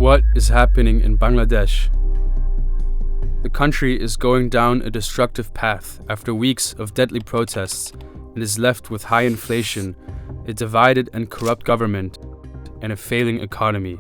What is happening in Bangladesh? The country is going down a destructive path after weeks of deadly protests and is left with high inflation, a divided and corrupt government, and a failing economy.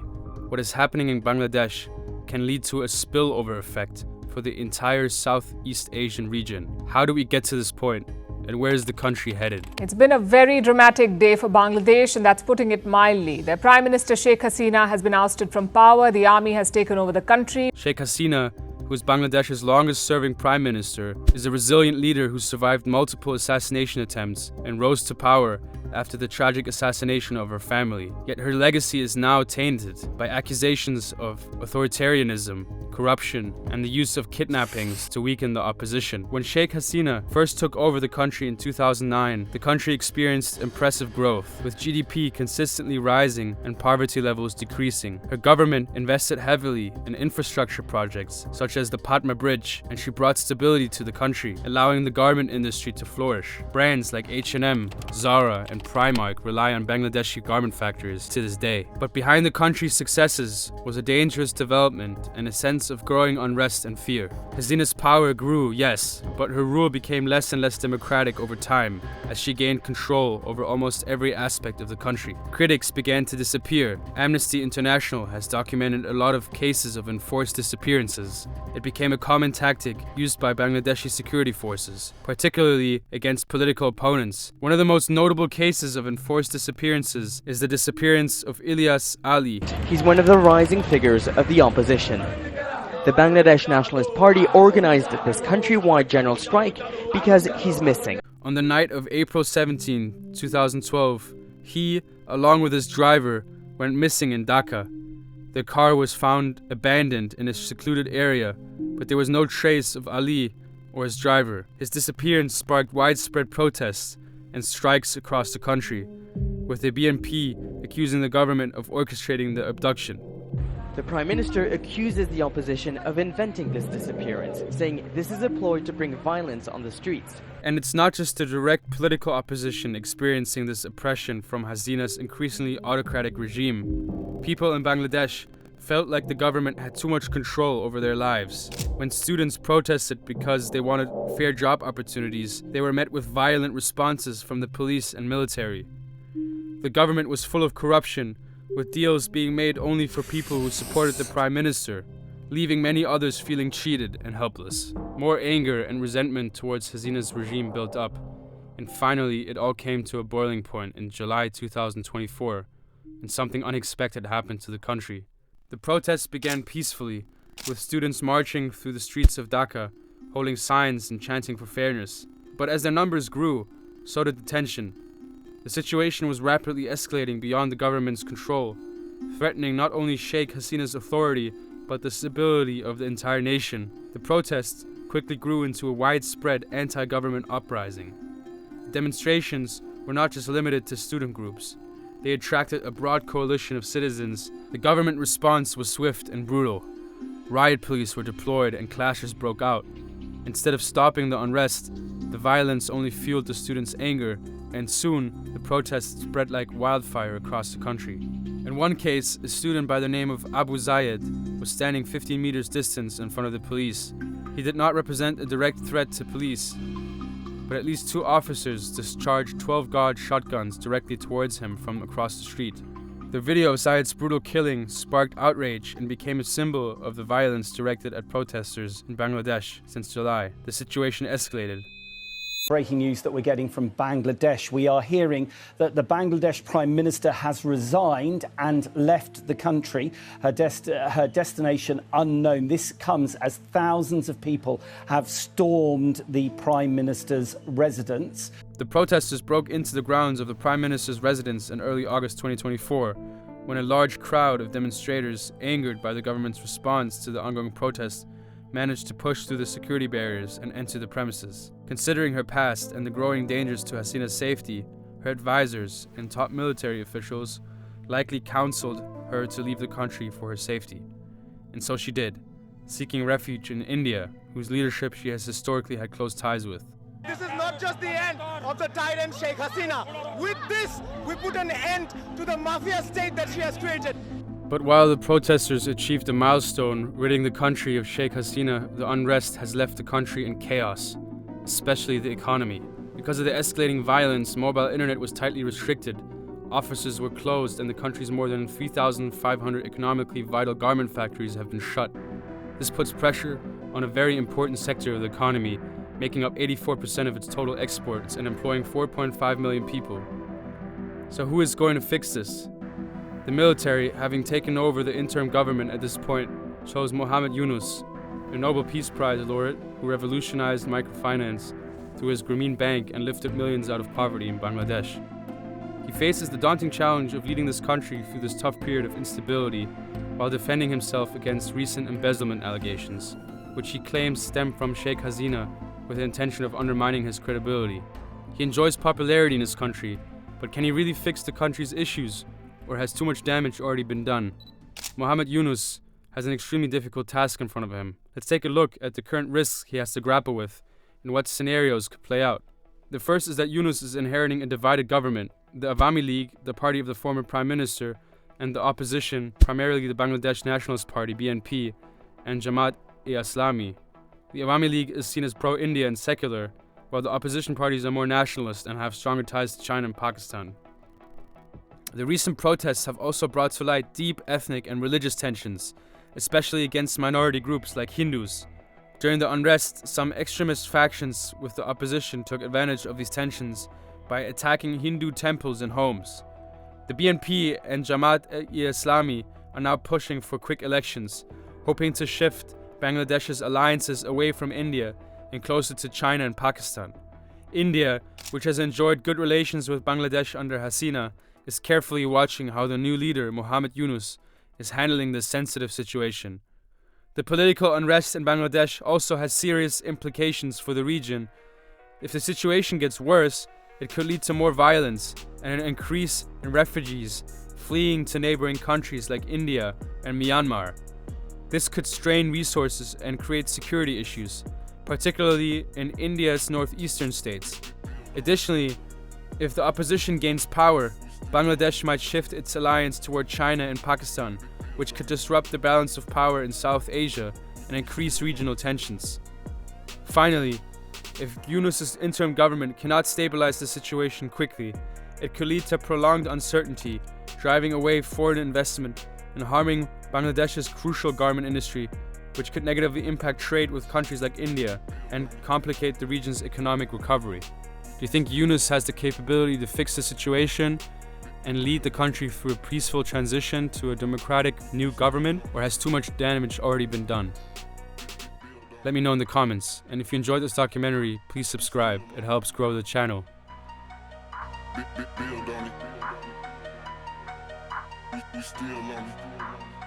What is happening in Bangladesh can lead to a spillover effect for the entire Southeast Asian region. How do we get to this point? And where is the country headed? It's been a very dramatic day for Bangladesh, and that's putting it mildly. Their Prime Minister Sheikh Hasina has been ousted from power. The army has taken over the country. Sheikh Hasina, who is Bangladesh's longest-serving prime minister, is a resilient leader who survived multiple assassination attempts and rose to power after the tragic assassination of her family. Yet her legacy is now tainted by accusations of authoritarianism, corruption, and the use of kidnappings to weaken the opposition. When Sheikh Hasina first took over the country in 2009, the country experienced impressive growth, with GDP consistently rising and poverty levels decreasing. Her government invested heavily in infrastructure projects, such as the Patma Bridge, and she brought stability to the country, allowing the garment industry to flourish. Brands like H&M, Zara, and Primark rely on Bangladeshi garment factories to this day. But behind the country's successes was a dangerous development and a sense of growing unrest and fear. Hasina's power grew, yes, but her rule became less and less democratic over time as she gained control over almost every aspect of the country. Critics began to disappear. Amnesty International has documented a lot of cases of enforced disappearances. It became a common tactic used by Bangladeshi security forces, particularly against political opponents. One of the most notable cases of enforced disappearances is the disappearance of Ilyas Ali. He's one of the rising figures of the opposition. The Bangladesh Nationalist Party organized this countrywide general strike because he's missing. On the night of April 17, 2012, he, along with his driver, went missing in Dhaka. The car was found abandoned in a secluded area, but there was no trace of Ali or his driver. His disappearance sparked widespread protests and strikes across the country, with the BNP accusing the government of orchestrating the abduction. The Prime Minister accuses the opposition of inventing this disappearance, saying this is a ploy to bring violence on the streets. And it's not just the direct political opposition experiencing this oppression from Hasina's increasingly autocratic regime. People in Bangladesh felt like the government had too much control over their lives. When students protested because they wanted fair job opportunities, they were met with violent responses from the police and military. The government was full of corruption, with deals being made only for people who supported the Prime Minister, leaving many others feeling cheated and helpless. More anger and resentment towards Hasina's regime built up, and finally it all came to a boiling point in July 2024, and something unexpected happened to the country. The protests began peacefully, with students marching through the streets of Dhaka, holding signs and chanting for fairness. But as their numbers grew, so did the tension. The situation was rapidly escalating beyond the government's control, threatening not only Sheikh Hasina's authority, but the stability of the entire nation. The protests quickly grew into a widespread anti-government uprising. The demonstrations were not just limited to student groups. They attracted a broad coalition of citizens. The government response was swift and brutal. Riot police were deployed and clashes broke out. Instead of stopping the unrest, the violence only fueled the students' anger, and soon the protests spread like wildfire across the country. In one case, a student by the name of Abu Zayed was standing 15 meters distance in front of the police. He did not represent a direct threat to police, but at least 2 officers discharged 12-gauge shotguns directly towards him from across the street. The video of Zayed's brutal killing sparked outrage and became a symbol of the violence directed at protesters in Bangladesh since July. The situation escalated. Breaking news that we're getting from Bangladesh. We are hearing that the Bangladesh Prime Minister has resigned and left the country, her destination unknown. This comes as thousands of people have stormed the Prime Minister's residence. The protesters broke into the grounds of the Prime Minister's residence in early August 2024, when a large crowd of demonstrators, angered by the government's response to the ongoing protests, managed to push through the security barriers and enter the premises. Considering her past and the growing dangers to Hasina's safety, her advisors and top military officials likely counseled her to leave the country for her safety. And so she did, seeking refuge in India, whose leadership she has historically had close ties with. This is not just the end of the tyrant Sheikh Hasina. With this, we put an end to the mafia state that she has created. But while the protesters achieved a milestone, ridding the country of Sheikh Hasina, the unrest has left the country in chaos, especially the economy. Because of the escalating violence, mobile internet was tightly restricted, offices were closed, and the country's more than 3,500 economically vital garment factories have been shut. This puts pressure on a very important sector of the economy, making up 84% of its total exports and employing 4.5 million people. So who is going to fix this? The military, having taken over the interim government at this point, chose Muhammad Yunus, a Nobel Peace Prize laureate who revolutionized microfinance through his Grameen Bank and lifted millions out of poverty in Bangladesh. He faces the daunting challenge of leading this country through this tough period of instability while defending himself against recent embezzlement allegations, which he claims stem from Sheikh Hasina with the intention of undermining his credibility. He enjoys popularity in his country, but can he really fix the country's issues, or has too much damage already been done? Muhammad Yunus has an extremely difficult task in front of him. Let's take a look at the current risks he has to grapple with and what scenarios could play out. The first is that Yunus is inheriting a divided government. The Awami League, the party of the former Prime Minister, and the opposition, primarily the Bangladesh Nationalist Party (BNP) and Jamaat-e-Islami. The Awami League is seen as pro-India and secular, while the opposition parties are more nationalist and have stronger ties to China and Pakistan. The recent protests have also brought to light deep ethnic and religious tensions, especially against minority groups like Hindus. During the unrest, some extremist factions with the opposition took advantage of these tensions by attacking Hindu temples and homes. The BNP and Jamaat-e-Islami are now pushing for quick elections, hoping to shift Bangladesh's alliances away from India and closer to China and Pakistan. India, which has enjoyed good relations with Bangladesh under Hasina, is carefully watching how the new leader, Muhammad Yunus, is handling this sensitive situation. The political unrest in Bangladesh also has serious implications for the region. If the situation gets worse, it could lead to more violence and an increase in refugees fleeing to neighboring countries like India and Myanmar. This could strain resources and create security issues, particularly in India's northeastern states. Additionally, if the opposition gains power, Bangladesh might shift its alliance toward China and Pakistan, which could disrupt the balance of power in South Asia and increase regional tensions. Finally, if Yunus's interim government cannot stabilize the situation quickly, it could lead to prolonged uncertainty, driving away foreign investment and harming Bangladesh's crucial garment industry, which could negatively impact trade with countries like India and complicate the region's economic recovery. Do you think Yunus has the capability to fix the situation and lead the country through a peaceful transition to a democratic new government, or has too much damage already been done? Let me know in the comments, and if you enjoyed this documentary, please subscribe. It helps grow the channel. We still on it.